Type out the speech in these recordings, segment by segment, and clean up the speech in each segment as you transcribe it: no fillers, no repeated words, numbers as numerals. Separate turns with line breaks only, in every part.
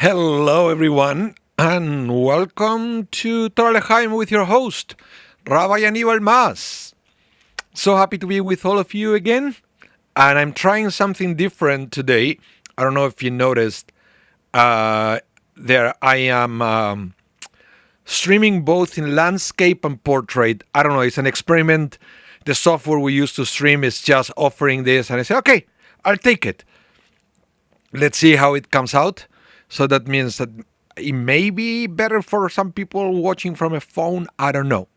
Hello, everyone, and welcome to Torah with your host, Rabbi Anibal Mas. So happy to be with all of you again, and I'm trying something different today. I don't know if you noticed. There, I am streaming both in landscape and portrait. I don't know. It's an experiment. The software we use to stream is just offering this, and I say, okay, I'll take it. Let's see how it comes out. So that means that it may be better for some people watching from a phone. I don't know.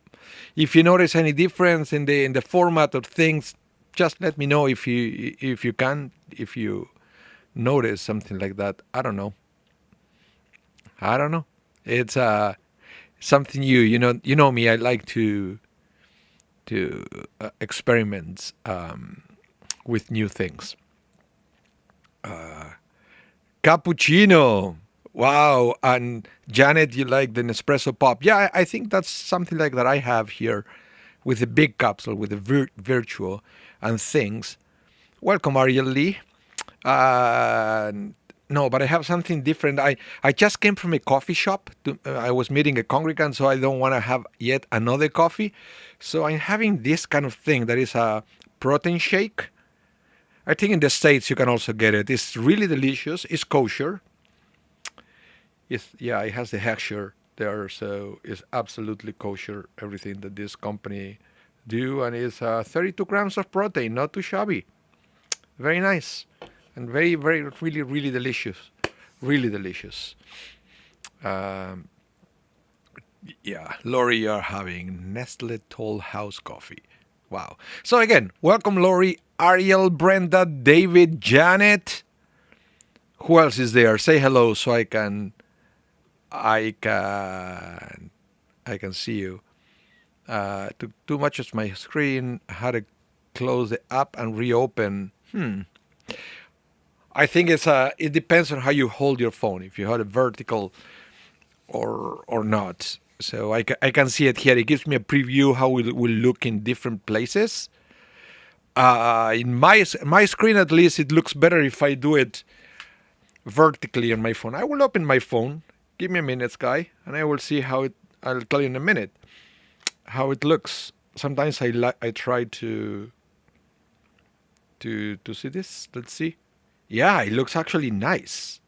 If you notice any difference in the format of things, just let me know if you can. If you notice something like that, I don't know. It's something new. You know me. I like to experiment with new things. Cappuccino. Wow. And Janet, you like the Nespresso pop. Yeah, I think that's something like that I have here with the big capsule, with the virtual and things. Welcome, Ariel Lee. Uh, no, but I have something different. I just came from a coffee shop. I was meeting a congregant, so I don't want to have yet another coffee. So I'm having this kind of thing that is a protein shake. I think in the States you can also get it. It's really delicious. It's kosher. Yeah, it has the hechsher there, so it's absolutely kosher. Everything that this company do, and it's 32 grams of protein, not too shabby. Very nice, and very, very, really, really delicious. Really delicious. Um, yeah, Lori, you're having Nestle Toll House coffee. Wow. So again, welcome, Lori, Ariel, Brenda, David, Janet. Who else is there? Say hello so I can I can see you. Took too much of my screen. Had to close the app and reopen. I think it depends on how you hold your phone. If you hold it vertical or not. So I can see it here. It gives me a preview how it will look in different places. In my screen, at least, it looks better if I do it vertically on my phone. I will open my phone. Give me a minute, guy, and I will see how it. I'll tell you in a minute how it looks. Sometimes I try to see this. Let's see. Yeah, it looks actually nice.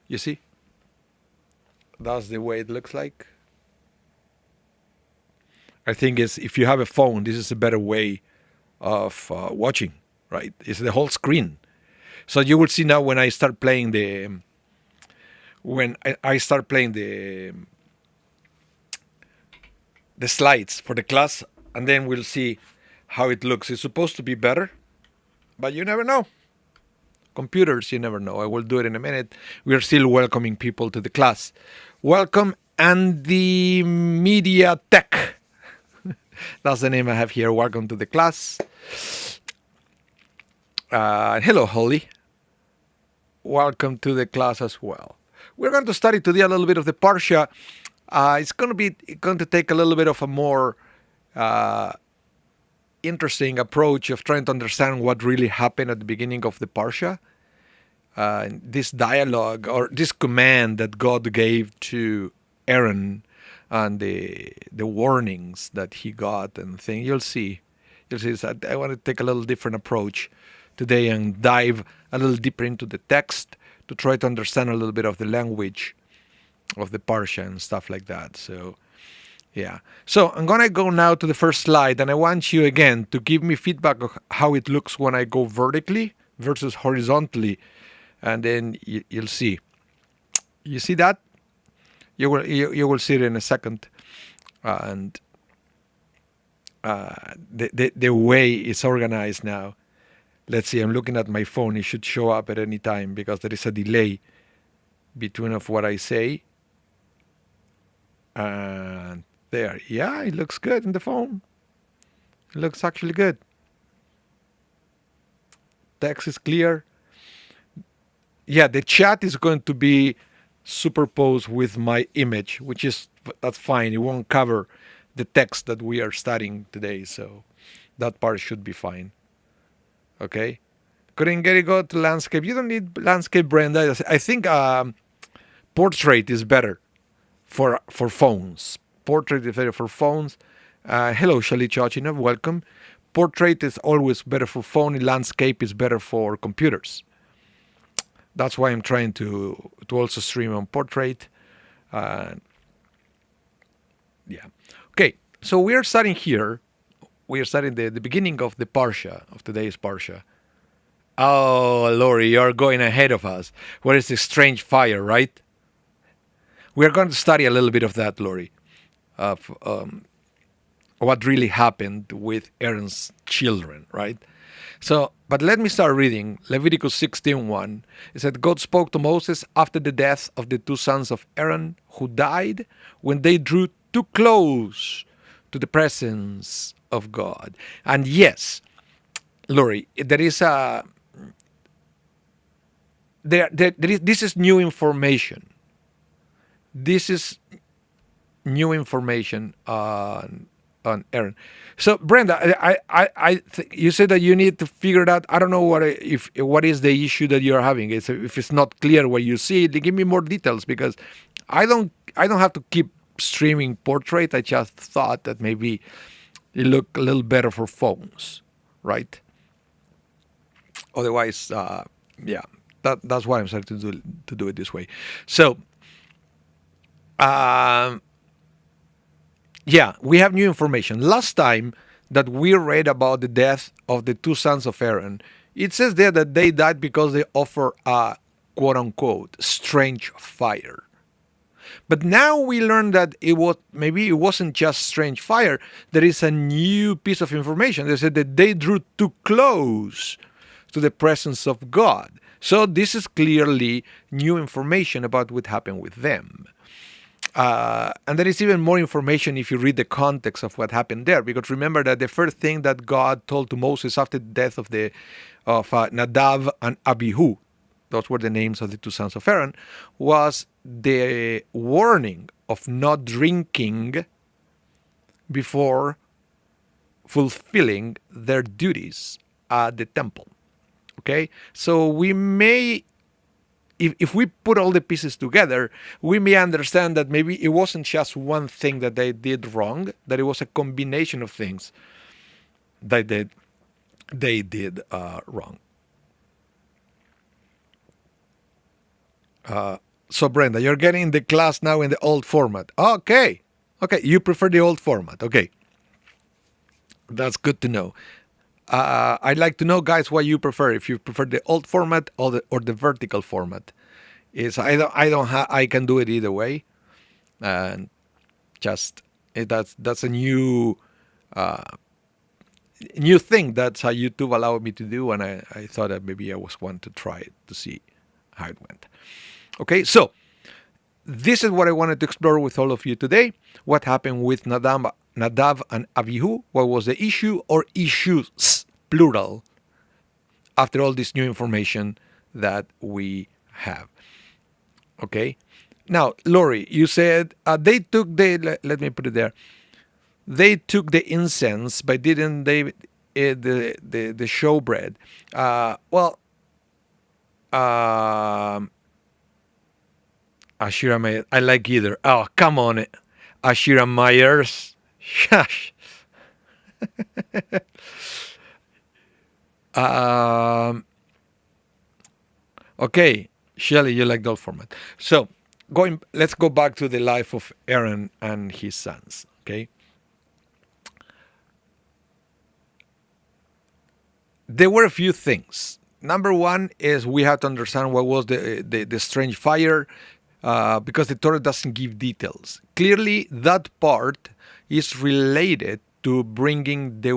You see, that's the way it looks like. I think if you have a phone, this is a better way of watching. Right? It's the whole screen. So you will see now when I start playing I start playing the slides for the class, and then we'll see how it looks. It's supposed to be better, but you never know. Computers, you never know. I will do it in a minute. We are still welcoming people to the class. Welcome, Andy Media Tech. That's the name I have here. Welcome to the class. Hello, Holly. Welcome to the class as well. We're going to study today a little bit of the Parsha. It's going to take a little bit of a more interesting approach of trying to understand what really happened at the beginning of the Parsha. This dialogue or this command that God gave to Aaron and the warnings that he got and things. You'll see. I want to take a little different approach today and dive a little deeper into the text to try to understand a little bit of the language of the Parsha and stuff like that. So, yeah. So I'm going to go now to the first slide, and I want you again to give me feedback of how it looks when I go vertically versus horizontally, and then you'll see. You see that? You will see it in a second, and the way it's organized now. Let's see, I'm looking at my phone. It should show up at any time because there is a delay between of what I say and there. Yeah, it looks good in the phone. It looks actually good. Text is clear. Yeah, the chat is going to be superposed with my image, that's fine. It won't cover the text that we are studying today, so that part should be fine. Okay? Couldn't get it. Go to landscape. You don't need landscape, Brenda. I think portrait is better for phones. Portrait is better for phones. Hello, Shali Chachina. Welcome. Portrait is always better for phone. Landscape is better for computers. That's why I'm trying to also stream on portrait. Yeah. Okay. So we are starting here. We are starting the beginning of the Parsha, of today's Parsha. Oh, Lori, you're going ahead of us. What is this strange fire, right? We're going to study a little bit of that, Lori, of what really happened with Aaron's children, right? So, but let me start reading Leviticus 16:1. It said, God spoke to Moses after the death of the two sons of Aaron who died when they drew too close to the presence of God. And yes, Lori, there is a this is new information. This is new information on Aaron. So Brenda, you said that you need to figure it out. I don't know what is the issue that you're having. If it's not clear what you see, give me more details, because I don't have to keep streaming portrait. I just thought that maybe it looked a little better for phones, right? Otherwise, yeah, that's why I'm starting to do it this way. So, yeah, we have new information. Last time that we read about the death of the two sons of Aaron, it says there that they died because they offer a quote-unquote strange fire. But now we learn that it wasn't just strange fire. There is a new piece of information. They said that they drew too close to the presence of God. So this is clearly new information about what happened with them. And there is even more information if you read the context of what happened there. Because remember that the first thing that God told to Moses after the death of Nadav and Abihu, those were the names of the two sons of Aaron, was the warning of not drinking before fulfilling their duties at the temple. Okay? So we may, if we put all the pieces together, we may understand that maybe it wasn't just one thing that they did wrong, that it was a combination of things that they did wrong. So Brenda, you're getting the class now in the old format. Okay, you prefer the old format. Okay, that's good to know. I'd like to know, guys, what you prefer. If you prefer the old format or the vertical format. I can do it either way, and just that's a new thing that's how YouTube allowed me to do, and I thought that maybe I was one to try it to see how it went. Okay, so this is what I wanted to explore with all of you today. What happened with Nadav and Abihu? What was the issue, or issues, plural, after all this new information that we have? Okay. Now, Lori, you said they took let me put it there. They took the incense, but didn't they the showbread? Ashira Myers. I like either. Oh, come on. Ashira Myers. Shush. Okay. Shelly, you like that format. So, let's go back to the life of Aaron and his sons. Okay. There were a few things. Number one is we have to understand what was the strange fire. Because the Torah doesn't give details. Clearly, that part is related to bringing the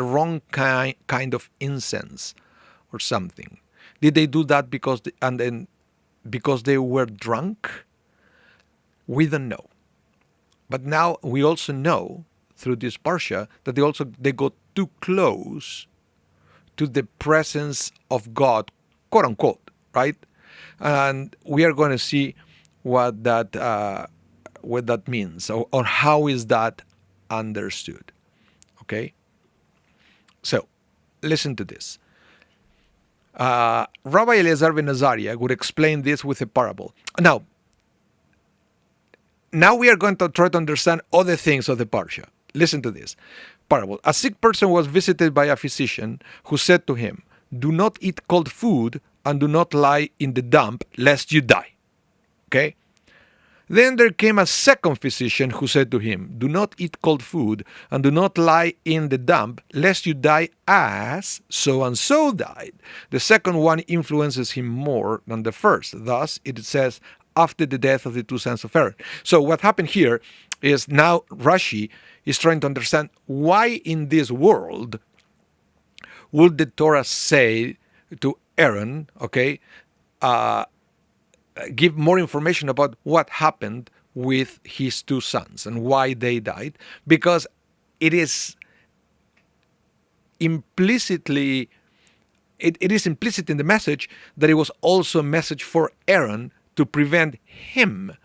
wrong kind of incense or something. Did they do that because they were drunk? We don't know. But now we also know through this parsha that they got too close to the presence of God, quote unquote, right? And we are going to see what that means, or how is that understood. Okay? So, listen to this. Rabbi Eliezer ben Azariah would explain this with a parable. Now we are going to try to understand other things of the parsha. Listen to this parable. A sick person was visited by a physician who said to him, "Do not eat cold food and do not lie in the dump lest you die." Okay? Then there came a second physician who said to him, "Do not eat cold food and do not lie in the dump lest you die as so and so died." The second one influences him more than the first. Thus, it says, after the death of the two sons of Aaron. So what happened here is now Rashi is trying to understand why in this world would the Torah say to Aaron, okay, give more information about what happened with his two sons and why they died, because it is implicitly it is implicit in the message that it was also a message for Aaron to prevent him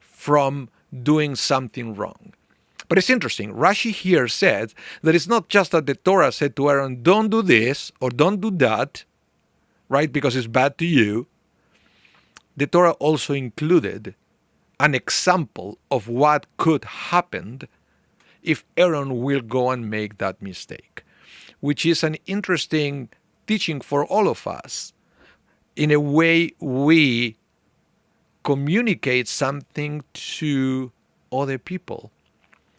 from doing something wrong. But it's interesting. Rashi here said that it's not just that the Torah said to Aaron, "Don't do this or don't do that," right, because it's bad to you. The Torah also included an example of what could happen if Aaron will go and make that mistake, which is an interesting teaching for all of us in a way we communicate something to other people.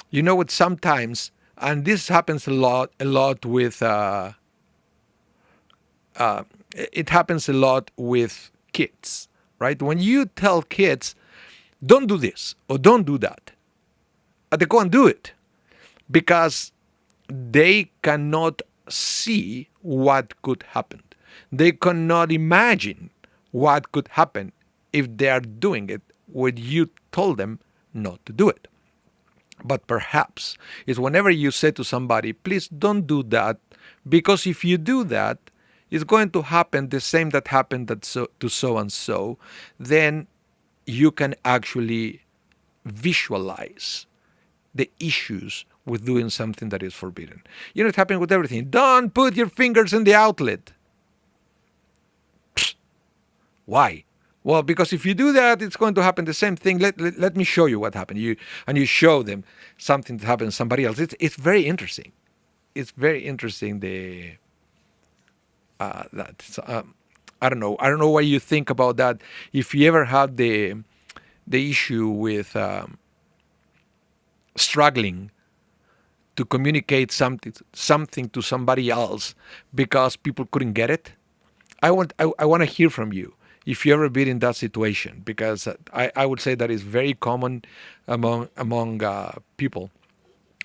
You know what, sometimes, and this happens a lot with it happens a lot with kids, right? When you tell kids, "Don't do this or don't do that," they go and do it because they cannot see what could happen. They cannot imagine what could happen if they are doing it when you told them not to do it. But perhaps it's whenever you say to somebody, "Please don't do that, because if you do that, it's going to happen the same that happened to so and so," then you can actually visualize the issues with doing something that is forbidden. You know, it happened with everything. "Don't put your fingers in the outlet." Psst. Why? Well, because if you do that, it's going to happen the same thing. Let me show you what happened. You show them something that happened to somebody else. It's very interesting. It's very interesting. That so, I don't know. I don't know what you think about that. If you ever had the issue with struggling to communicate something to somebody else because people couldn't get it, I want to hear from you if you ever been in that situation, because I would say that is very common among people.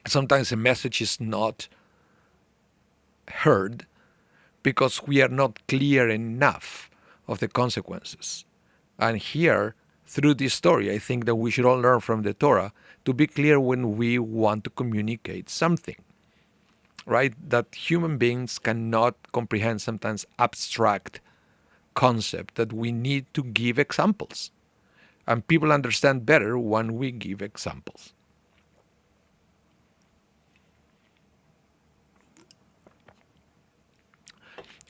Sometimes a message is not heard because we are not clear enough of the consequences. And here, through this story, I think that we should all learn from the Torah to be clear when we want to communicate something, right? That human beings cannot comprehend sometimes abstract concept, that we need to give examples. And people understand better when we give examples.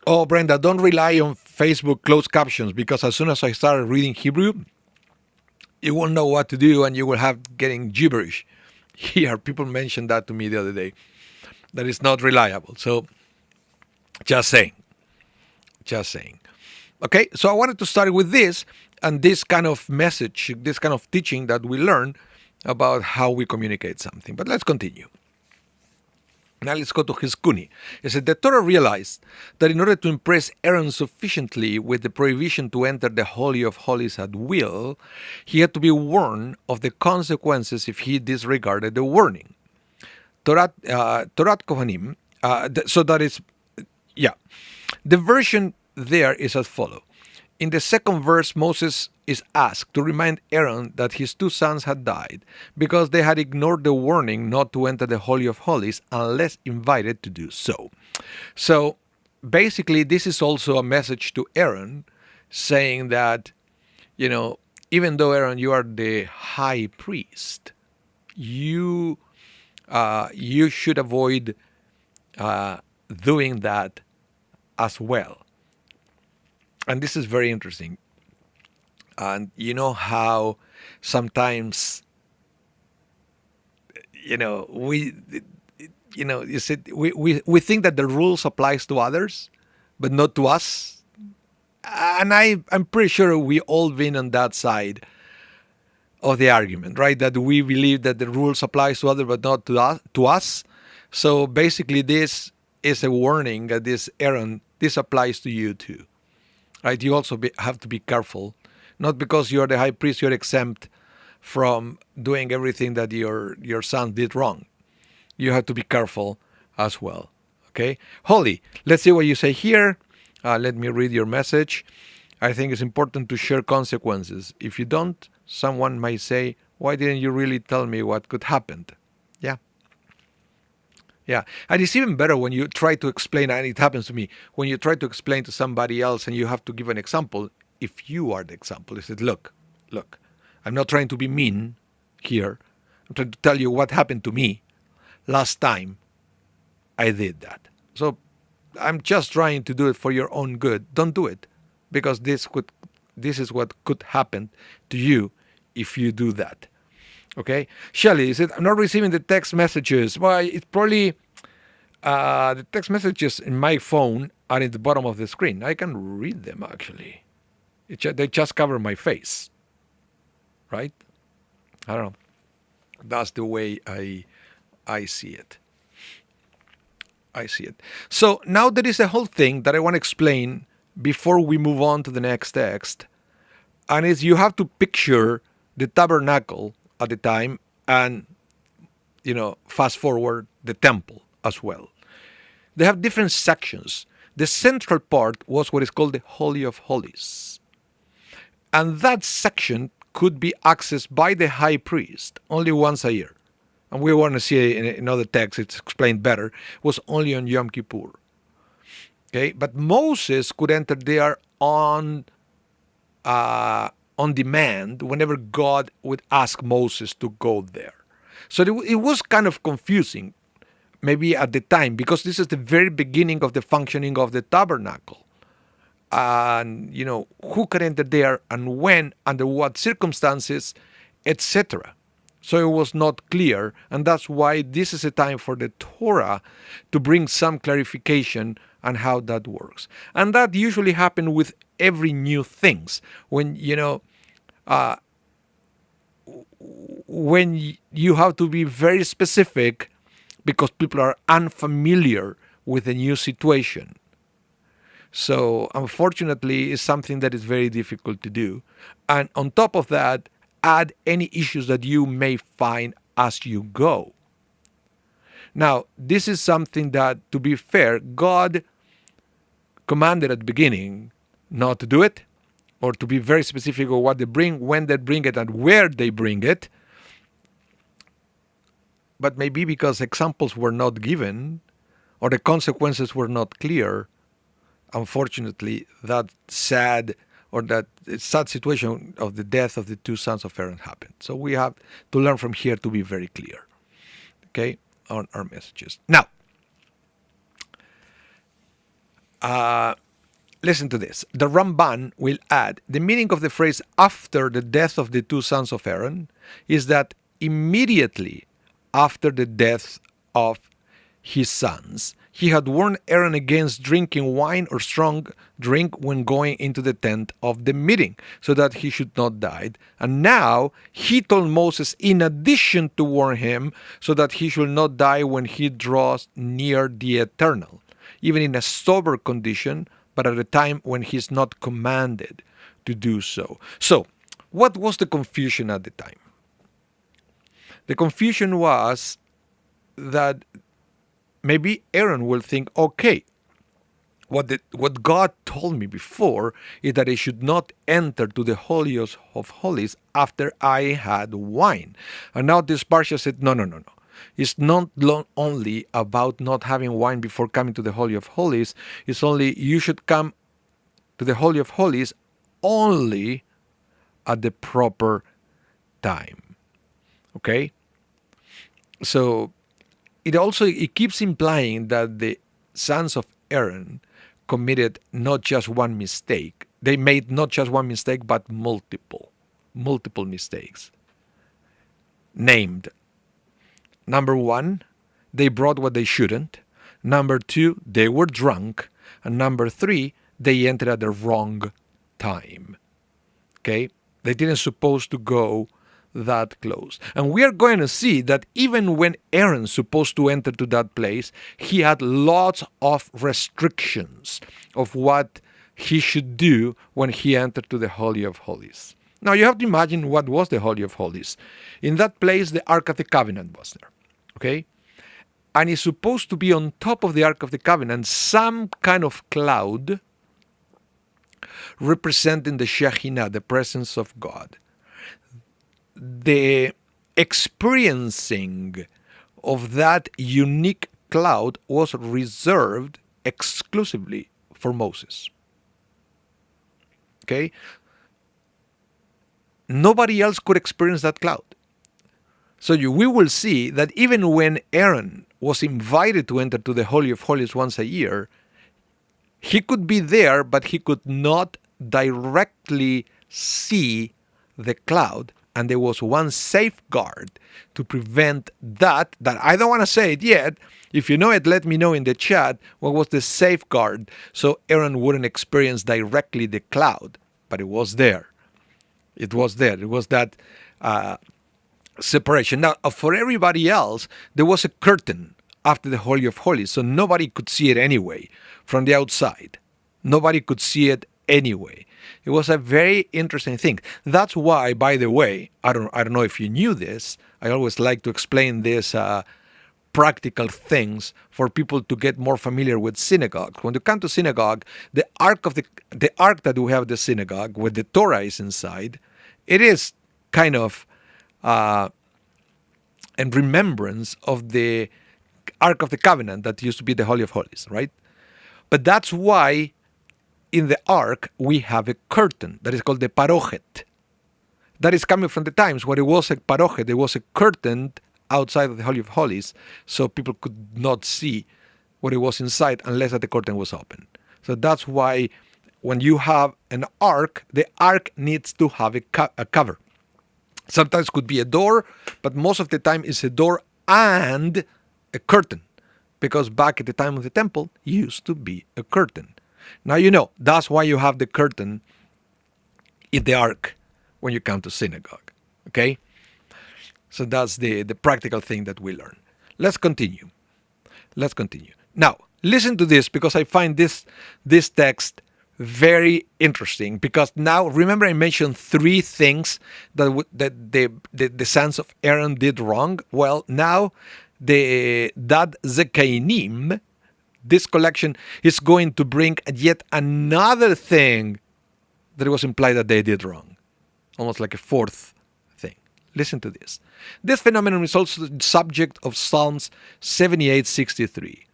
Oh, Brenda, don't rely on Facebook closed captions, because as soon as I started reading Hebrew, you won't know what to do and you will have getting gibberish. Here, people mentioned that to me the other day, that is not reliable. So, just saying. Okay, so I wanted to start with this and this kind of message, this kind of teaching that we learn about how we communicate something. But let's continue. Now let's go to Hizkuni. It said, the Torah realized that in order to impress Aaron sufficiently with the prohibition to enter the Holy of Holies at will, he had to be warned of the consequences if he disregarded the warning. Torah Kohanim, so that is, yeah. The version there is as follows. In the second verse, Moses is asked to remind Aaron that his two sons had died because they had ignored the warning not to enter the Holy of Holies unless invited to do so. So basically, this is also a message to Aaron saying that, you know, even though Aaron, you are the high priest, you should avoid doing that as well. And this is very interesting. And you know how sometimes, we, you said we think that the rules applies to others, but not to us. And I'm pretty sure we all been on that side of the argument, right? That we believe that the rules applies to others, but not to us. So basically, this is a warning that this applies to you too, right? You also have to be careful. Not because you're the high priest, you're exempt from doing everything that your son did wrong. You have to be careful as well. Okay? Holy, let's see what you say here. Let me read your message. I think it's important to share consequences. If you don't, someone might say, why didn't you really tell me what could happen? Yeah. Yeah. And it's even better when you try to explain, and it happens to me, when you try to explain to somebody else and you have to give an example, if you are the example. You said, look, I'm not trying to be mean here. I'm trying to tell you what happened to me last time I did that. So I'm just trying to do it for your own good. Don't do it, because this is what could happen to you if you do that. Okay? Shelley said, I'm not receiving the text messages. Well, it's probably the text messages in my phone are in the bottom of the screen. I can read them actually. They just cover my face, right? I don't know. That's the way I see it. So now there is a whole thing that I want to explain before we move on to the next text. And is you have to picture the tabernacle at the time and, fast forward the temple as well. They have different sections. The central part was what is called the Holy of Holies. And that section could be accessed by the high priest only once a year. And we want to see in another text, it's explained better, was only on Yom Kippur. Okay, but Moses could enter there on demand whenever God would ask Moses to go there. So it was kind of confusing, maybe at the time, because this is the very beginning of the functioning of the tabernacle. And, who can enter there and when, under what circumstances, etc. So it was not clear, and that's why this is a time for the Torah to bring some clarification on how that works. And that usually happens with every new things. When, when you have to be very specific because people are unfamiliar with a new situation. So unfortunately, it's something that is very difficult to do. And on top of that, add any issues that you may find as you go. Now, this is something that, to be fair, God commanded at the beginning not to do it, or to be very specific of what they bring, when they bring it, and where they bring it. But maybe because examples were not given, or the consequences were not clear, unfortunately, that sad situation of the death of the two sons of Aaron happened. So we have to learn from here to be very clear, okay, on our messages. Now, listen to this. The Ramban will add, the meaning of the phrase after the death of the two sons of Aaron is that immediately after the death of his sons, he had warned Aaron against drinking wine or strong drink when going into the tent of the meeting, so that he should not die. And now he told Moses, in addition, to warn him, so that he should not die when he draws near the Eternal, even in a sober condition, but at a time when he is not commanded to do so. So, what was the confusion at the time? The confusion was that maybe Aaron will think, okay, what God told me before is that I should not enter to the holiest of holies after I had wine. And now this parsha said, no. It's not only about not having wine before coming to the Holy of Holies. It's only you should come to the Holy of Holies only at the proper time. Okay? So it keeps implying that the sons of Aaron committed not just one mistake, they made not just one mistake, but multiple mistakes. Named. Number one, they brought what they shouldn't. Number two, they were drunk. And number three, they entered at the wrong time. Okay? They didn't supposed to go that close. And we are going to see that even when Aaron's supposed to enter to that place, he had lots of restrictions of what he should do when he entered to the Holy of Holies. Now you have to imagine what was the Holy of Holies. In that place, the Ark of the Covenant was there. Okay? And it's supposed to be on top of the Ark of the Covenant some kind of cloud representing the Shekinah, the presence of God. The experiencing of that unique cloud was reserved exclusively for Moses. Okay? Nobody else could experience that cloud. So we will see that even when Aaron was invited to enter to the Holy of Holies once a year, he could be there, but he could not directly see the cloud. And there was one safeguard to prevent that I don't want to say it yet. If you know it, let me know in the chat what was the safeguard so Aaron wouldn't experience directly the cloud. But it was there. It was there. It was that separation. Now, for everybody else, there was a curtain after the Holy of Holies, so nobody could see it anyway from the outside. Nobody could see it anyway. It was a very interesting thing. That's why, by the way, I don't know if you knew this. I always like to explain this practical things for people to get more familiar with synagogue. When you come to synagogue, the ark that we have at the synagogue, where the Torah is inside, it is kind of in remembrance of the Ark of the Covenant that used to be the Holy of Holies, right? But that's why in the Ark we have a curtain that is called the parochet. That is coming from the times where it was a parochet, there was a curtain outside of the Holy of Holies, so people could not see what it was inside unless that the curtain was open. So that's why when you have an ark, the ark needs to have a cover. Sometimes it could be a door, but most of the time it's a door and a curtain, because back at the time of the temple, it used to be a curtain. Now you know, that's why you have the curtain in the ark when you come to synagogue, okay? So that's the practical thing that we learn. Let's continue. Now, listen to this, because I find this text very interesting, because now, remember I mentioned three things that the sons of Aaron did wrong? Well, now that Zekainim, this collection, is going to bring yet another thing that it was implied that they did wrong. Almost like a fourth thing. Listen to this. This phenomenon is also the subject of Psalms 78:63.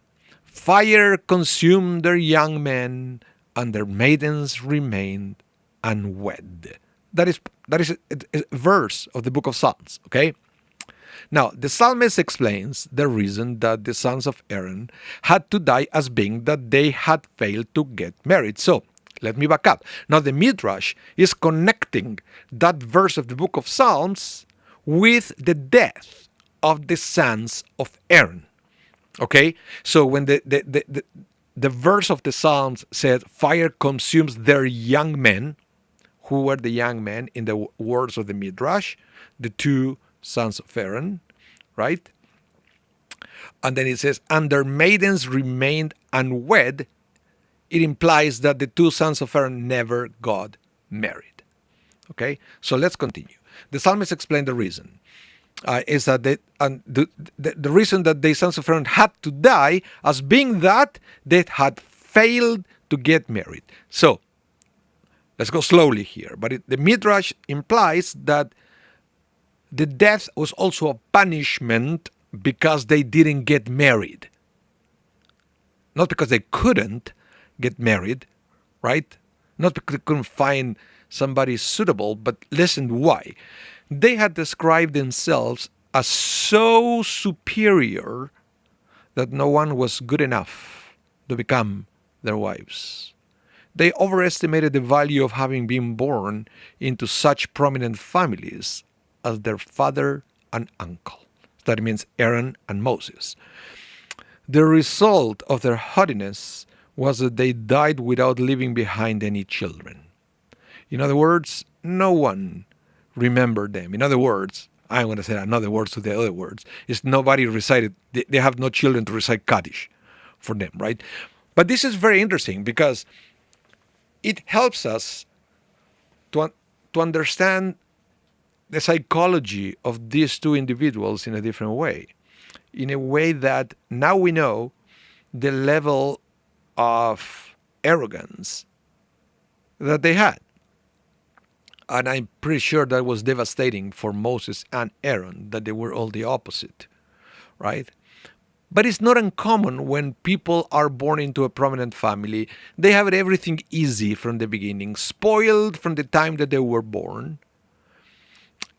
Fire consumed their young men, and their maidens remained unwed. That is a verse of the book of Psalms, okay? Now, the psalmist explains the reason that the sons of Aaron had to die as being that they had failed to get married. So, let me back up. Now, the Midrash is connecting that verse of the book of Psalms with the death of the sons of Aaron. Okay? So, when the verse of the Psalms said, fire consumes their young men. Who were the young men in the words of the Midrash? The two sons of Aaron, right? And then it says, and their maidens remained unwed. It implies that the two sons of Aaron never got married. Okay? So let's continue. The psalmist explained the reason. Is that the reason that the sons of Aaron had to die as being that they had failed to get married. So, let's go slowly here. But the Midrash implies that the death was also a punishment because they didn't get married. Not because they couldn't get married, right? Not because they couldn't find somebody suitable, but listen why. They had described themselves as so superior that no one was good enough to become their wives. They overestimated the value of having been born into such prominent families as their father and uncle. That means Aaron and Moses. The result of their haughtiness was that they died without leaving behind any children. In other words, no one remembered them. In other words, I'm going to say another words to the other words, is nobody recited, they have no children to recite Kaddish for them, right? But this is very interesting because it helps us to understand the psychology of these two individuals in a different way. In a way that now we know the level of arrogance that they had. And I'm pretty sure that was devastating for Moses and Aaron, that they were all the opposite, right? But it's not uncommon when people are born into a prominent family. They have everything easy from the beginning, spoiled from the time that they were born.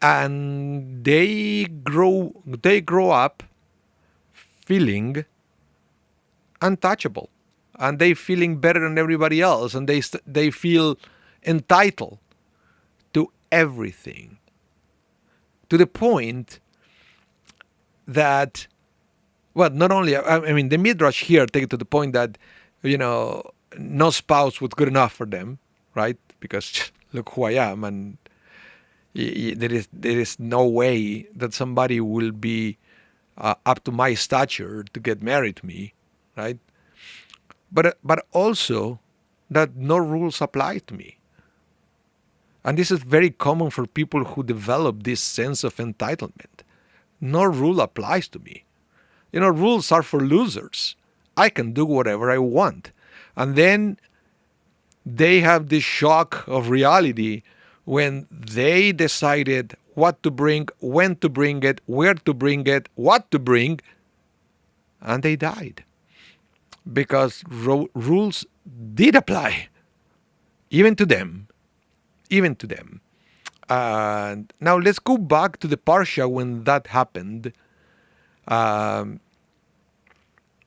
And they grow up feeling untouchable. And they feeling better than everybody else. And they feel entitled to everything. To the point that, well, not only, I mean, the Midrash here take it to the point that, no spouse was good enough for them, right? Because look who I am, and there is no way that somebody will be up to my stature to get married to me, right? But also that no rules apply to me. And this is very common for people who develop this sense of entitlement. No rule applies to me. Rules are for losers. I can do whatever I want. And then they have this shock of reality when they decided what to bring, when to bring it, where to bring it, what to bring, and they died. Because rules did apply, even to them. Now let's go back to the Parsha when that happened.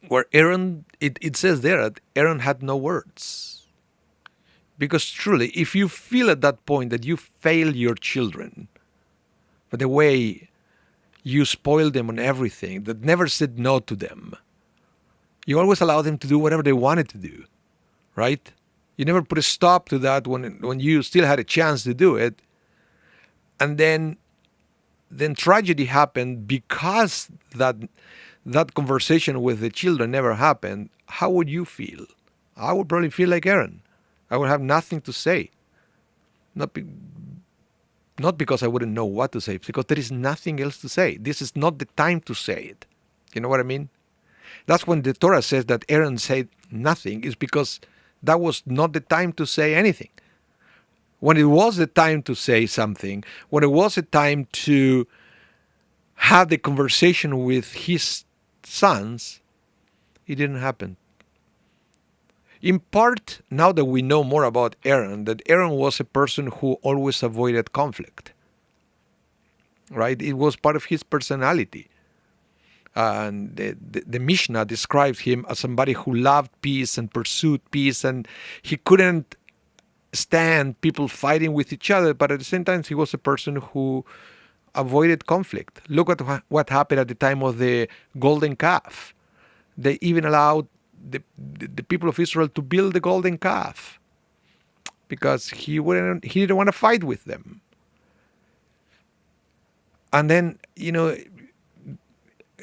Where Aaron, it says there that Aaron had no words. Because truly, if you feel at that point that you fail your children, for the way you spoil them on everything, that never said no to them, you always allow them to do whatever they wanted to do, right? You never put a stop to that when you still had a chance to do it. And then tragedy happened because that conversation with the children never happened. How would you feel? I would probably feel like Aaron. I would have nothing to say. Not because I wouldn't know what to say, because there is nothing else to say. This is not the time to say it. You know what I mean? That's when the Torah says that Aaron said nothing, is because that was not the time to say anything. When it was the time to say something, when it was the time to have the conversation with his sons, it didn't happen. In part, now that we know more about Aaron, that Aaron was a person who always avoided conflict. Right? It was part of his personality. And the Mishnah describes him as somebody who loved peace and pursued peace, and he couldn't stand people fighting with each other, but at the same time he was a person who avoided conflict. Look at what happened at the time of the golden calf. They even allowed the people of Israel to build the golden calf because he didn't want to fight with them. And then,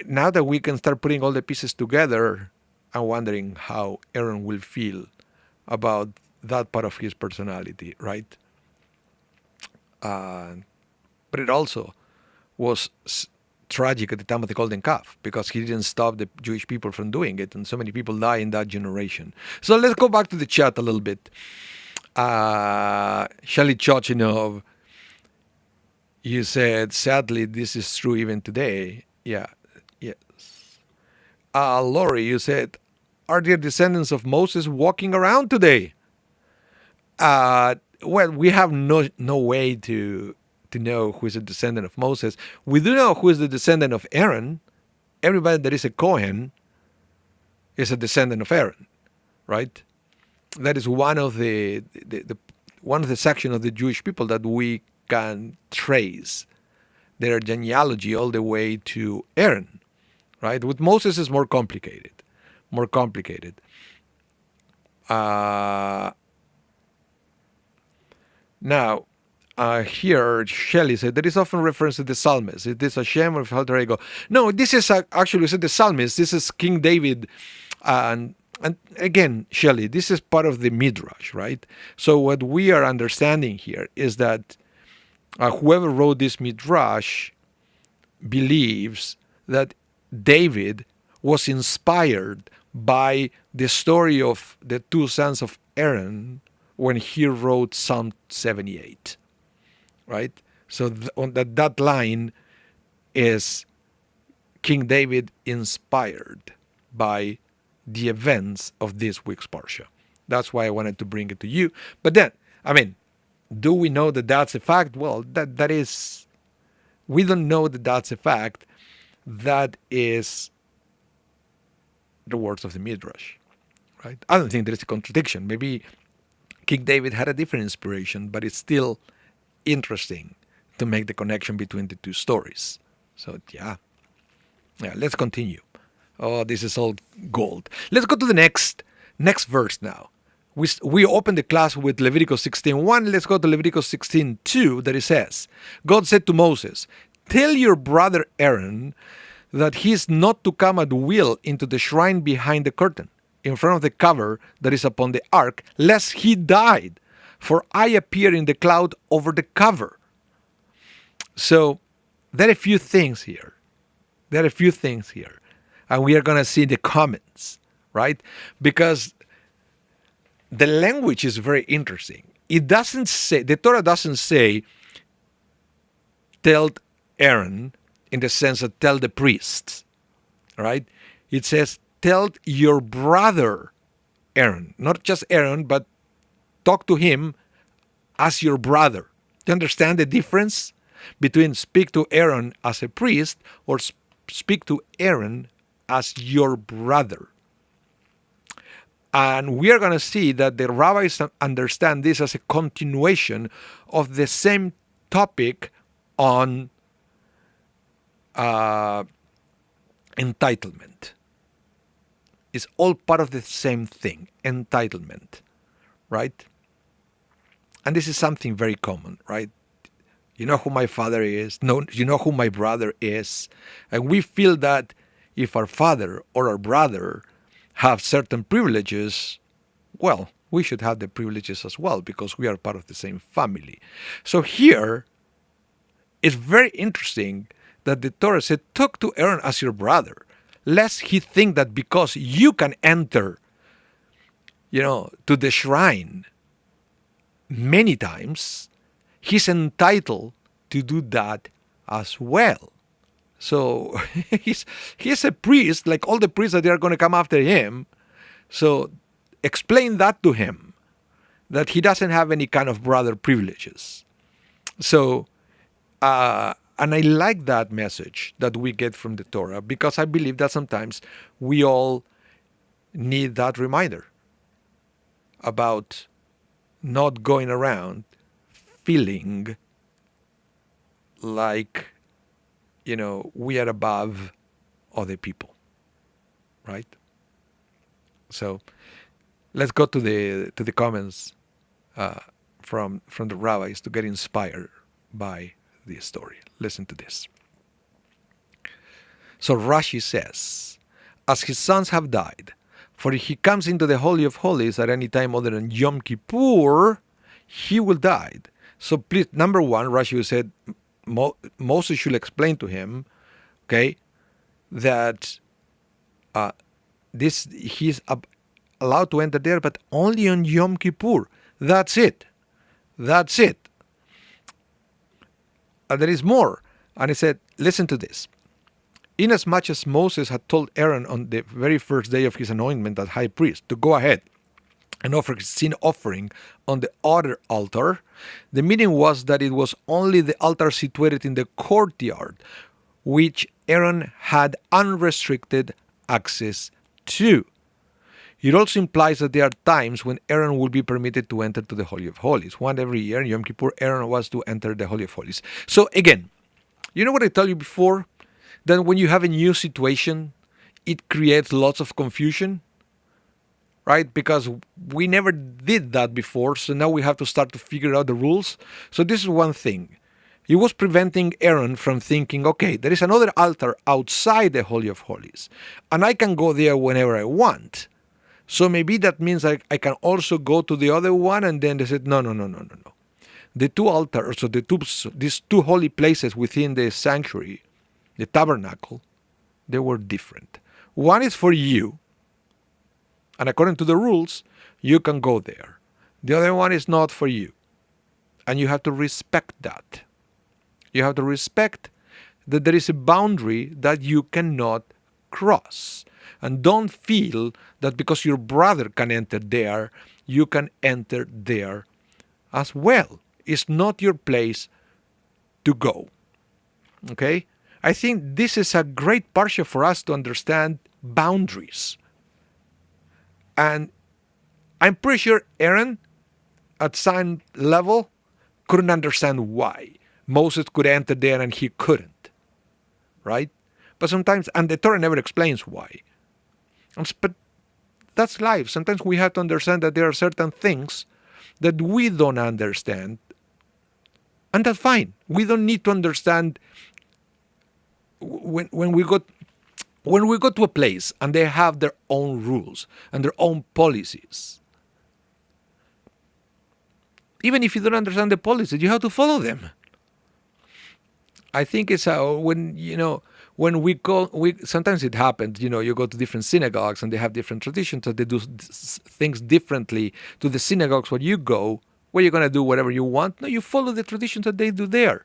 now that we can start putting all the pieces together, I'm wondering how Aaron will feel about that part of his personality, right? But it also was tragic at the time of the golden calf because he didn't stop the Jewish people from doing it, and so many people died in that generation. So let's go back to the chat a little bit. Shali Chochinov, you said, sadly, this is true even today. Yeah, yes. Lori, you said, are there descendants of Moses walking around today? Well, we have no way to know who is a descendant of Moses. We do know who is the descendant of Aaron. Everybody that is a Kohen is a descendant of Aaron, right? that is one of the section of the Jewish people that we can trace their genealogy all the way to Aaron, right? With Moses is more complicated, more complicated. Now, here Shelley said there is often reference to the psalmist. It is Hashem or alter ego. No, this is actually said the psalmist. This is King David, and again, Shelley, this is part of the midrash, right? So what we are understanding here is that whoever wrote this midrash believes that David was inspired by the story of the two sons of Aaron when he wrote Psalm 78, right? So on that line is King David inspired by the events of this week's Parsha. That's why I wanted to bring it to you. But then, I mean, do we know that that's a fact? Well, that is, we don't know that that's a fact. That is the words of the Midrash, right? I don't think there is a contradiction. Maybe King David had a different inspiration, but it's still interesting to make the connection between the two stories. So yeah, let's continue. Oh, this is all gold. Let's go to the next verse now. We opened the class with Leviticus 16:1. Let's go to Leviticus 16:2 that it says, God said to Moses, tell your brother Aaron that he is not to come at will into the shrine behind the curtain, in front of the cover that is upon the ark, lest he died, for I appear in the cloud over the cover. So there are a few things here. And we are going to see the comments, right? Because the language is very interesting. It doesn't say, the Torah doesn't say, tell Aaron, in the sense of tell the priests, right? It says, tell your brother Aaron. Not just Aaron, but talk to him as your brother. Do you understand the difference between speak to Aaron as a priest or speak to Aaron as your brother? And we are going to see that the rabbis understand this as a continuation of the same topic on entitlement. It's all part of the same thing, entitlement, right? And this is something very common, right? You know who my father is. No, you know who my brother is. And we feel that if our father or our brother have certain privileges, well, we should have the privileges as well because we are part of the same family. So here, it's very interesting that the Torah said, talk to Aaron as your brother, lest he think that because you can enter, to the shrine many times, he's entitled to do that as well. So he's a priest, like all the priests that are going to come after him. So explain that to him, that he doesn't have any kind of brother privileges. So, and I like that message that we get from the Torah, because I believe that sometimes we all need that reminder about not going around feeling like, we are above other people, right? So let's go to the comments from the rabbis to get inspired by this story. Listen to this. So Rashi says, as his sons have died, for if he comes into the Holy of Holies at any time other than Yom Kippur, he will die. So please, number one, Rashi said, Moses should explain to him, okay, that he's allowed to enter there, but only on Yom Kippur. That's it. And there is more. And he said, listen to this. Inasmuch as Moses had told Aaron on the very first day of his anointment as high priest to go ahead and offer his sin offering on the other altar, the meaning was that it was only the altar situated in the courtyard which Aaron had unrestricted access to. It also implies that there are times when Aaron will be permitted to enter to the Holy of Holies. One every year, Yom Kippur, Aaron was to enter the Holy of Holies. So again, you know what I told you before? That when you have a new situation, it creates lots of confusion, right? Because we never did that before, so now we have to start to figure out the rules. So this is one thing. It was preventing Aaron from thinking, okay, there is another altar outside the Holy of Holies, and I can go there whenever I want. So maybe that means I can also go to the other one, and then they said, no. The two altars, so these two holy places within the sanctuary, the tabernacle, they were different. One is for you, and according to the rules, you can go there. The other one is not for you, and you have to respect that. You have to respect that there is a boundary that you cannot cross. And don't feel that because your brother can enter there, you can enter there as well. It's not your place to go. Okay? I think this is a great parsha for us to understand boundaries. And I'm pretty sure Aaron, at some level, couldn't understand why Moses could enter there and he couldn't. Right? But sometimes, and the Torah never explains why. But that's life. Sometimes we have to understand that there are certain things that we don't understand. And that's fine. We don't need to understand when we go to a place and they have their own rules and their own policies. Even if you don't understand the policies, you have to follow them. I think it's when we sometimes it happens, you go to different synagogues and they have different traditions, so they do things differently to the synagogues where you go, where you're going to do whatever you want. No, you follow the traditions that they do there.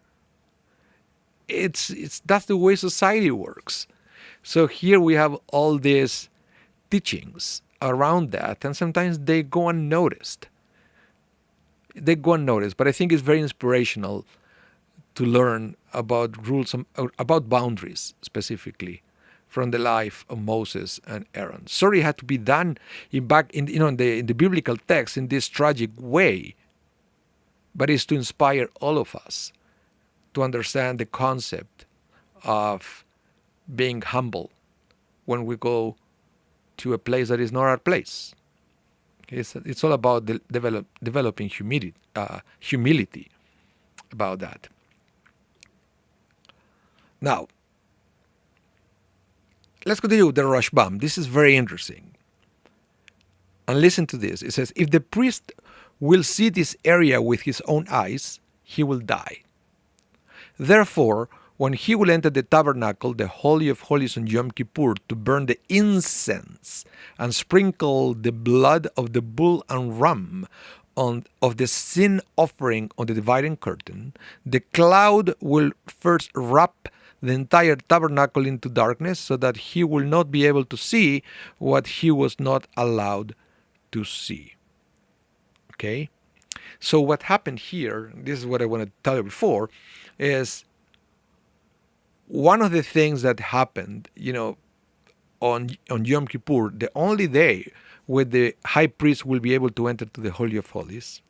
That's the way society works. So here we have all these teachings around that, and sometimes they go unnoticed. But I think it's very inspirational to learn about rules, about boundaries specifically, from the life of Moses and Aaron. Sorry, it had to be done in the biblical text in this tragic way, but it's to inspire all of us to understand the concept of being humble when we go to a place that is not our place. It's all about developing humility about that. Now, let's continue with the Rashbam. This is very interesting. And listen to this. It says, if the priest will see this area with his own eyes, he will die. Therefore, when he will enter the tabernacle, the Holy of Holies on Yom Kippur, to burn the incense and sprinkle the blood of the bull and ram of the sin offering on the dividing curtain, the cloud will first wrap the entire tabernacle into darkness so that he will not be able to see what he was not allowed to see. Okay? So what happened here, this is what I wanted to tell you before, is one of the things that happened, on Yom Kippur, the only day where the high priest will be able to enter to the Holy of Holies,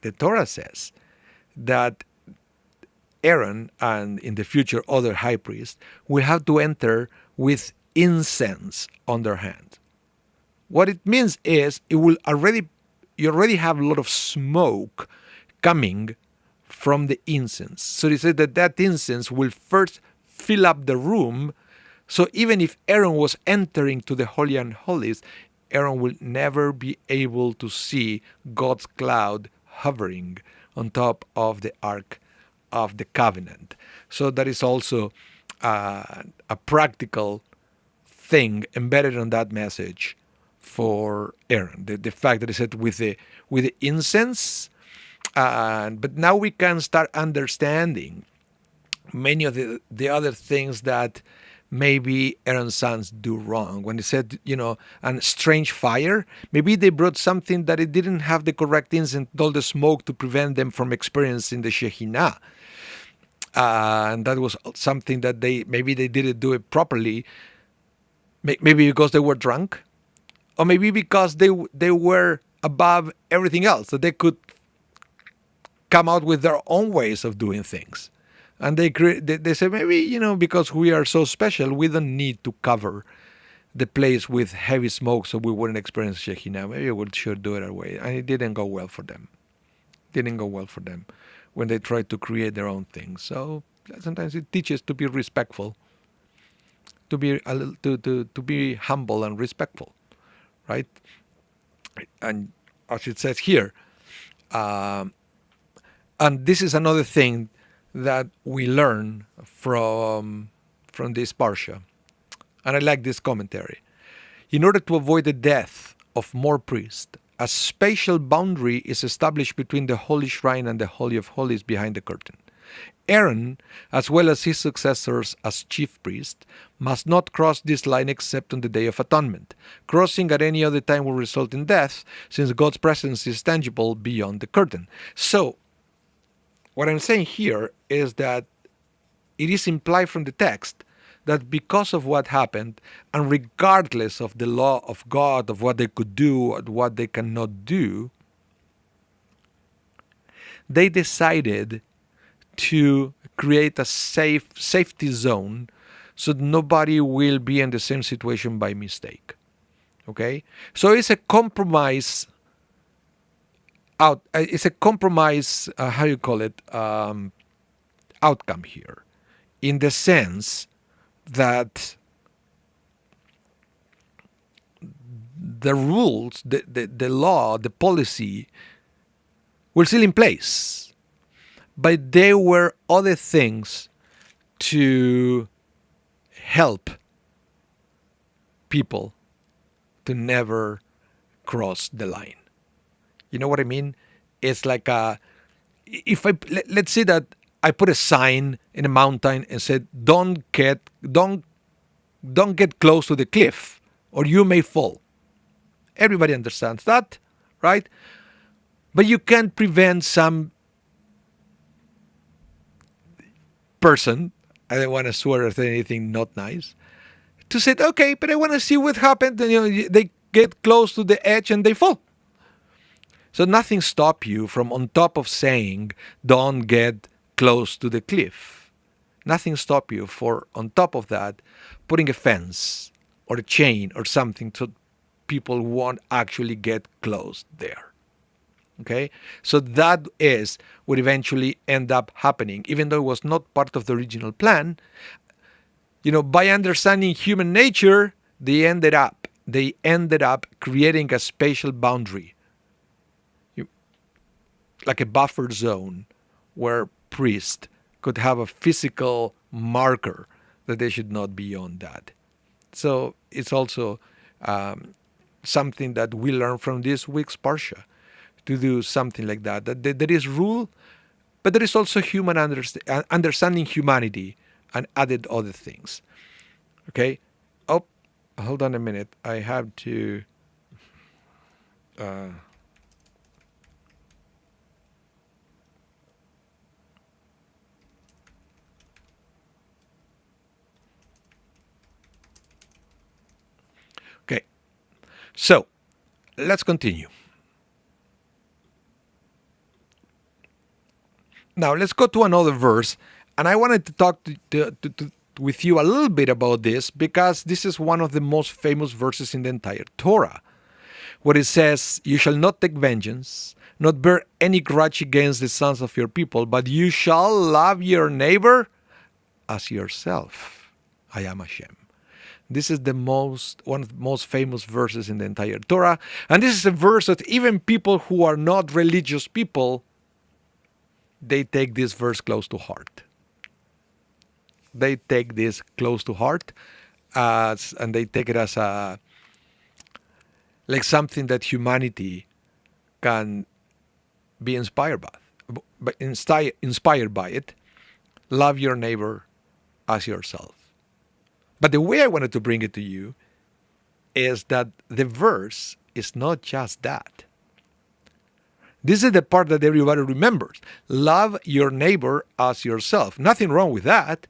the Torah says that Aaron and in the future other high priests will have to enter with incense on their hand. What it means is you already have a lot of smoke coming from the incense. So he said that incense will first fill up the room. So even if Aaron was entering to the Holy and Holies, Aaron will never be able to see God's cloud hovering on top of the Ark of the Covenant. So that is also a practical thing embedded on that message for Aaron. The fact that he said with the incense, but now we can start understanding many of the other things that maybe Aaron's sons do wrong. When they said, and strange fire, maybe they brought something that it didn't have the correct incense, all the smoke to prevent them from experiencing the Shekinah. And that was something that maybe they didn't do it properly, maybe because they were drunk, or maybe because they were above everything else, that they could come out with their own ways of doing things. And they say, maybe, because we are so special, we don't need to cover the place with heavy smoke so we wouldn't experience Shekhinah. Maybe we should do it our way. And it didn't go well for them. Didn't go well for them when they tried to create their own things. So sometimes it teaches to be respectful, to be a little, to be humble and respectful, right? And as it says here, and this is another thing that we learn from this parsha, and I like this commentary. In order to avoid the death of more priests, a spatial boundary is established between the Holy Shrine and the Holy of Holies behind the curtain. Aaron, as well as his successors as chief priest, must not cross this line except on the Day of Atonement. Crossing at any other time will result in death, since God's presence is tangible beyond the curtain. So, what I'm saying here is that it is implied from the text that because of what happened, and regardless of the law of God, of what they could do and what they cannot do, they decided to create a safety zone so nobody will be in the same situation by mistake. Okay? So it's a compromise how you call it, outcome here, in the sense that the rules, the law, the policy were still in place. But there were other things to help people to never cross the line. You know what I mean? It's like let's say that I put a sign in a mountain and said, don't get close to the cliff or you may fall. Everybody understands that, right? But you can't prevent some person, I don't want to swear at anything not nice, to say, okay, but I want to see what happened. And, they get close to the edge and they fall. So nothing stops you from, on top of saying, don't get close to the cliff. Nothing stops you for, on top of that, putting a fence or a chain or something so people won't actually get close there. Okay, so that is what eventually ended up happening, even though it was not part of the original plan. By understanding human nature, they ended up creating a spatial boundary, like a buffer zone, where priests could have a physical marker that they should not be on that. So it's also something that we learn from this week's parsha, to do something like that. That there is rule, but there is also human understanding humanity and added other things. Okay? Oh, hold on a minute. I have to... Okay. So, let's continue. Now, let's go to another verse, and I wanted to talk with you a little bit about this, because this is one of the most famous verses in the entire Torah, where it says, you shall not take vengeance, not bear any grudge against the sons of your people, but you shall love your neighbor as yourself. I am Hashem. This is one of the most famous verses in the entire Torah, and this is a verse that even people who are not religious people, they take this verse close to heart. They take this close to heart, and they take it as like something that humanity can be inspired by it. Love your neighbor as yourself. But the way I wanted to bring it to you is that the verse is not just that. This is the part that everybody remembers. Love your neighbor as yourself. Nothing wrong with that.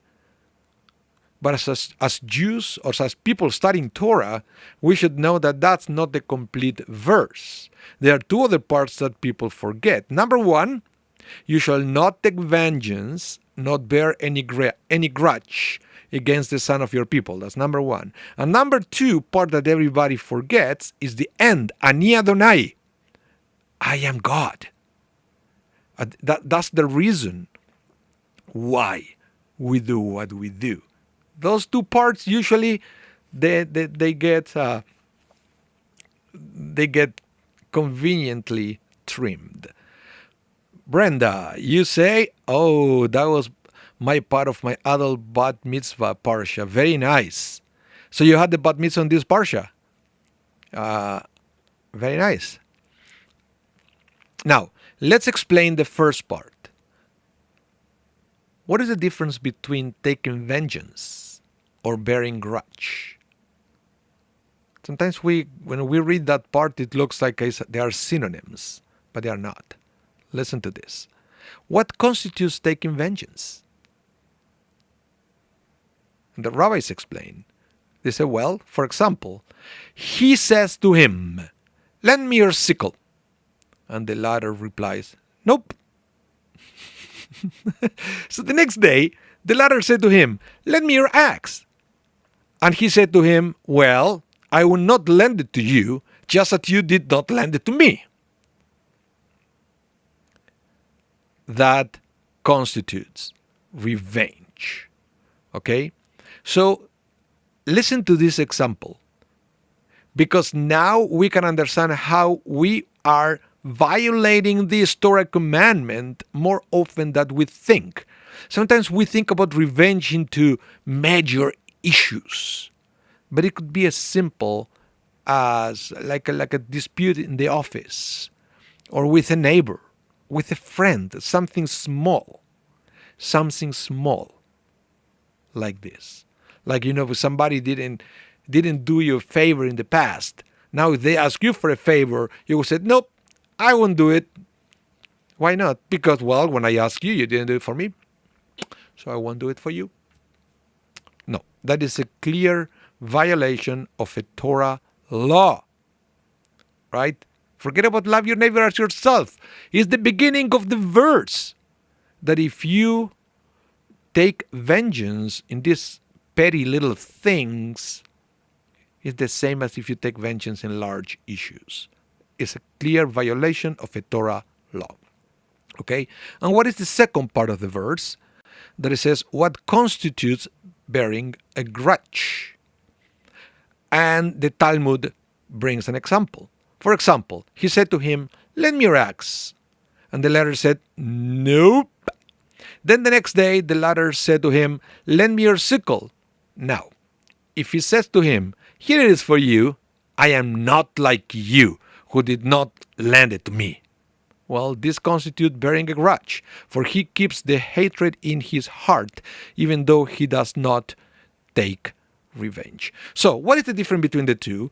But as Jews or as people studying Torah, we should know that that's not the complete verse. There are two other parts that people forget. Number one, you shall not take vengeance, not bear any grudge against the son of your people. That's number one. And number two, part that everybody forgets, is the end. Ani Adonai. I am God. That's the reason why we do what we do. Those two parts usually they get conveniently trimmed. Brenda, you say, oh, that was my part of my adult bat mitzvah parsha. Very nice. So you had the bat mitzvah on this parsha. Very nice. Now, let's explain the first part. What is the difference between taking vengeance or bearing grudge? Sometimes when we read that part, it looks like they are synonyms, but they are not. Listen to this. What constitutes taking vengeance? And the rabbis explain. They say, well, for example, he says to him, lend me your sickle. And the latter replies, nope. So the next day, the latter said to him, lend me your axe. And he said to him, well, I will not lend it to you, just as you did not lend it to me. That constitutes revenge. Okay? So listen to this example, because now we can understand how we are violating this Torah commandment more often than we think. Sometimes we think about revenge into major issues, but it could be as simple as like a dispute in the office, or with a neighbor, with a friend, something small like this. Like, if somebody didn't do you a favor in the past, now if they ask you for a favor, you will say, nope, I won't do it. Why not? Because, well, when I ask you, you didn't do it for me, so I won't do it for you. No, that is a clear violation of a Torah law, right? Forget about love your neighbor as yourself. It's the beginning of the verse that if you take vengeance in these petty little things, it's the same as if you take vengeance in large issues. It's a clear violation of a Torah law. Okay? And what is the second part of the verse? That it says, what constitutes bearing a grudge? And the Talmud brings an example. For example, he said to him, lend me your axe. And the latter said, nope. Then the next day, the latter said to him, lend me your sickle. Now, if he says to him, here it is for you, I am not like you, who did not lend it to me. Well, this constitutes bearing a grudge, for he keeps the hatred in his heart, even though he does not take revenge. So, what is the difference between the two?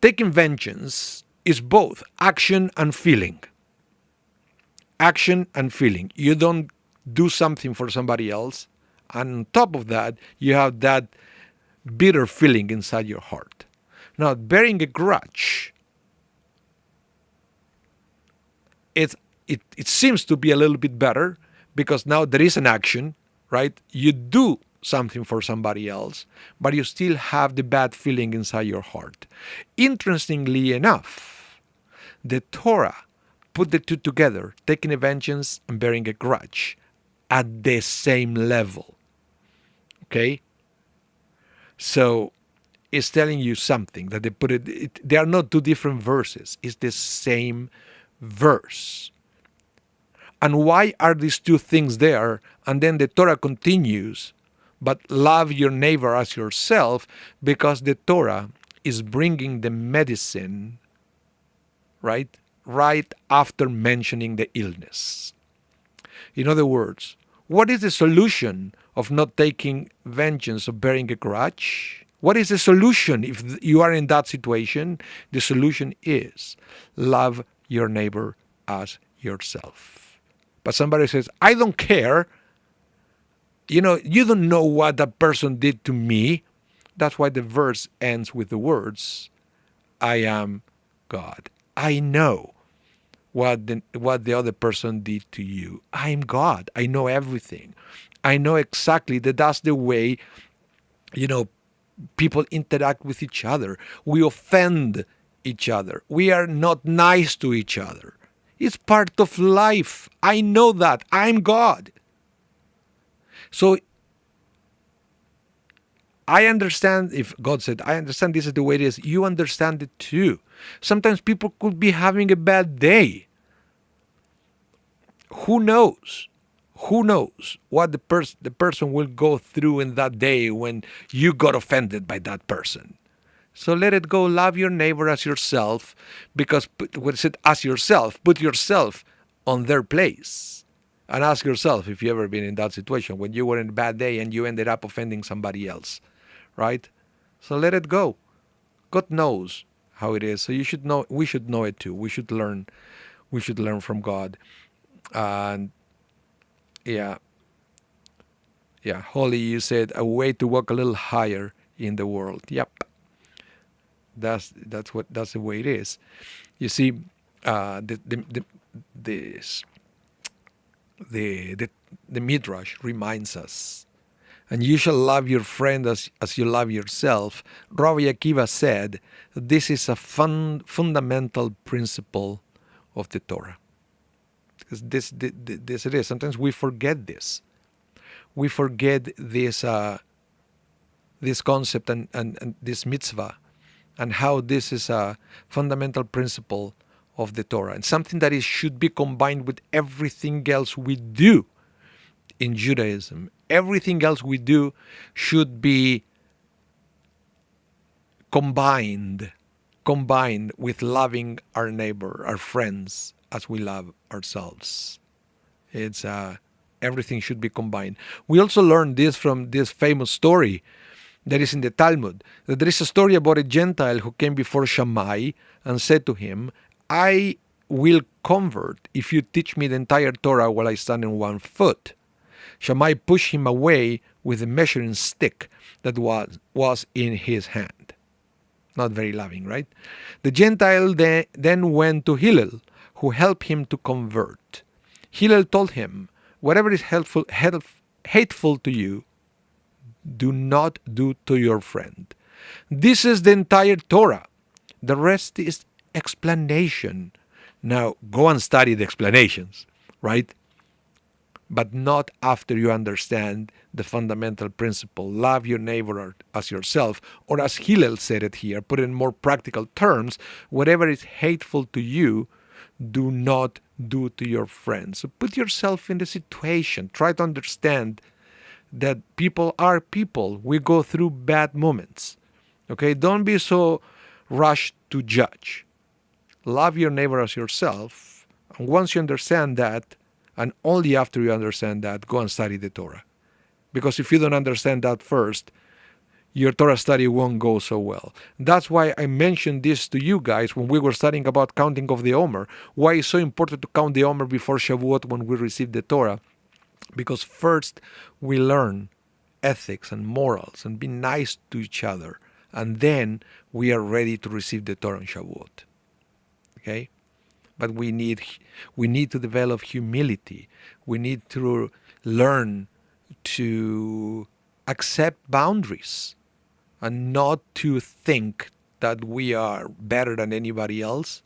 Taking vengeance is both action and feeling. Action and feeling. You don't do something for somebody else, and on top of that, you have that bitter feeling inside your heart. Now, bearing a grudge, it seems to be a little bit better, because now there is an action, right? You do something for somebody else, but you still have the bad feeling inside your heart. Interestingly enough, the Torah put the two together, taking a vengeance and bearing a grudge, at the same level. Okay? So, it's telling you something, that they are not two different verses. It's the same verse. And why are these two things there? And then the Torah continues, but love your neighbor as yourself, because the Torah is bringing the medicine, right after mentioning the illness. In other words, what is the solution of not taking vengeance or bearing a grudge? What is the solution if you are in that situation? The solution is love your neighbor as yourself. But somebody says, I don't care. You don't know what that person did to me. That's why the verse ends with the words, I am God. I know what the other person did to you. I'm God. I know everything. I know exactly that's the way, you know, people interact with each other. We offend each other. We are not nice to each other. It's part of life. I know that. I'm God. So I understand if God said, I understand this is the way it is. You understand it too. Sometimes people could be having a bad day. Who knows? Who knows what the person will go through in that day when you got offended by that person. So let it go. Love your neighbor as yourself, because what is it? As yourself. Put yourself on their place, and ask yourself if you ever been in that situation when you were in a bad day and you ended up offending somebody else, right? So let it go. God knows how it is. So you should know. We should know it too. We should learn. We should learn from God. And yeah, yeah. Holly, you said a way to walk a little higher in the world. Yep. That's the way it is. You see, this the midrash reminds us, and you shall love your friend as you love yourself. Rabbi Akiva said this is a fundamental principle of the Torah. Because this it is. Sometimes we forget this. We forget this concept and this mitzvah, and how this is a fundamental principle of the Torah, and something that should be combined with everything else we do in Judaism. Everything else we do should be combined with loving our neighbor, our friends, as we love ourselves. It's everything should be combined. We also learned this from this famous story that is in the Talmud. That there is a story about a Gentile who came before Shammai and said to him, I will convert if you teach me the entire Torah while I stand on one foot. Shammai pushed him away with a measuring stick that was in his hand. Not very loving, right? The Gentile then went to Hillel, who helped him to convert. Hillel told him, whatever is hateful to you, do not do to your friend. This is the entire Torah. The rest is explanation. Now, go and study the explanations, right? But not after you understand the fundamental principle. Love your neighbor as yourself, or as Hillel said it here, put it in more practical terms, whatever is hateful to you, do not do to your friends. So put yourself in the situation. Try to understand that people are people. We go through bad moments. Okay? Don't be so rushed to judge. Love your neighbor as yourself. And once you understand that, and only after you understand that, go and study the Torah. Because if you don't understand that first, your Torah study won't go so well. That's why I mentioned this to you guys when we were studying about counting of the Omer. Why it's so important to count the Omer before Shavuot when we receive the Torah. Because first we learn ethics and morals and be nice to each other. And then we are ready to receive the Torah on Shavuot. Okay? But we need to develop humility. We need to learn to accept boundaries and not to think that we are better than anybody else,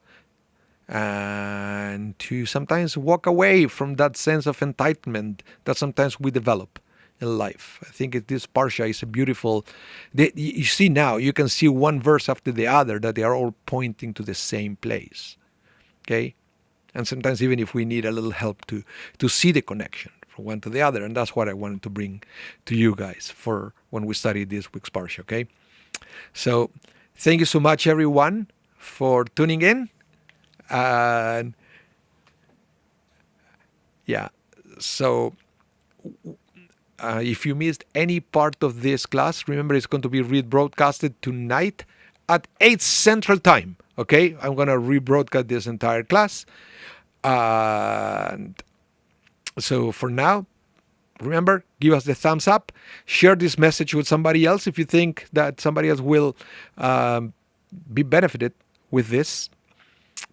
and to sometimes walk away from that sense of entitlement that sometimes we develop in life. I think this parsha is a beautiful. You see now, you can see one verse after the other that they are all pointing to the same place. Okay, and sometimes even if we need a little help to see the connection from one to the other, and that's what I wanted to bring to you guys for when we study this week's parsha. Okay, so thank you so much, everyone, for tuning in. And yeah, so if you missed any part of this class, remember it's going to be rebroadcasted tonight at 8 Central Time. Okay, I'm going to rebroadcast this entire class. And so for now, Remember, give us the thumbs up. Share this message with somebody else if you think that somebody else will be benefited with this.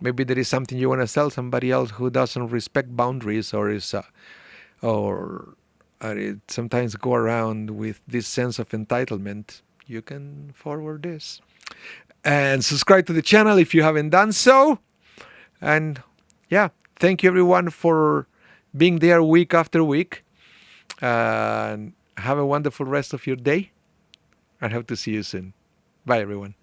Maybe there is something you want to tell somebody else who doesn't respect boundaries or is sometimes go around with this sense of entitlement. You can forward this. And subscribe to the channel if you haven't done so. And yeah, thank you everyone for being there week after week. And have a wonderful rest of your day. I hope to see you soon. Bye everyone.